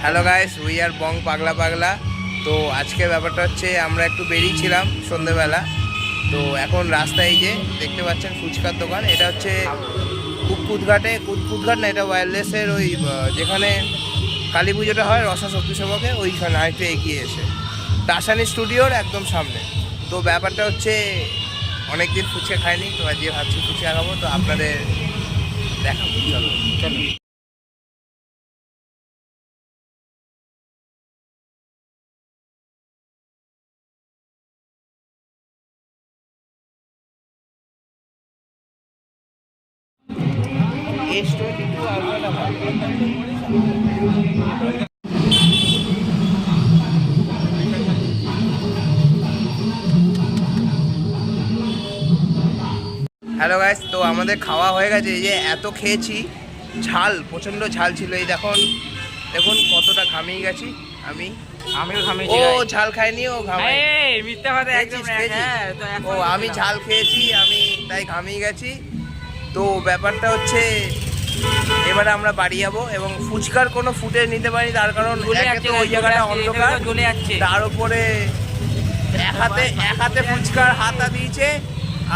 Hello guys, we are বং পাগলা পাগলা। তো আজকের ব্যাপারটা হচ্ছে আমরা একটু বেরিয়েছিলাম সন্ধেবেলা। তো এখন রাস্তায় যে দেখতে পাচ্ছেন ফুচকার দোকান, এটা হচ্ছে কুতকুতঘাট না, এটা ওয়্যারলেসের ওই যেখানে কালী পুজোটা হয় রসা শক্তি সভাকে, ওইখানে আরেকটু এগিয়ে এসে দাসানি স্টুডিওর একদম সামনে। তো ব্যাপারটা হচ্ছে অনেকদিন ফুচকা খাইনি, তো আজকে ভাবছি ফুচকা খাবো, তো আপনাদের দেখাবো। চলো চলো। S22 আলট্রাটা ভালো। হ্যালো গাইস, তো আমাদের খাওয়া হয়ে গেছে। এই যে এত খেয়েছি, ঝাল প্রচণ্ড ঝাল ছিল। এই দেখুন কতটা ঘামিয়ে গেছি আমিও ঘামিয়েছি। ও ঝাল খাইনি, ও ঘামাই। মিথ্যা কথা একদম। ও আমি ঝাল খেয়েছি, আমি তাই ঘামিয়ে গেছি। তো ব্যাপারটা হচ্ছে এবারে আমরা বাড়ি যাবো এবং ফুচকার কোনো ফুটেজ নিতে পারি, তার কারণ একে তো ওই জায়গাটা অন্ধকার, চলে যাচ্ছে। তার উপরে এক হাতে ফুচকার হাতা দিয়েছে,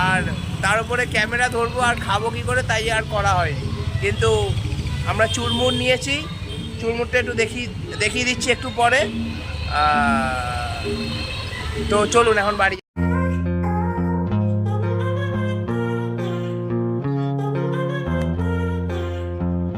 আর তার উপরে ক্যামেরা ধরবো আর খাবো কি করে, তাই আর করা হয়নি। কিন্তু আমরা চুরমুর নিয়েছি, চুরমুরটা একটু দেখিয়ে দিচ্ছি একটু পরে। তো চলুন এখন বাড়ি।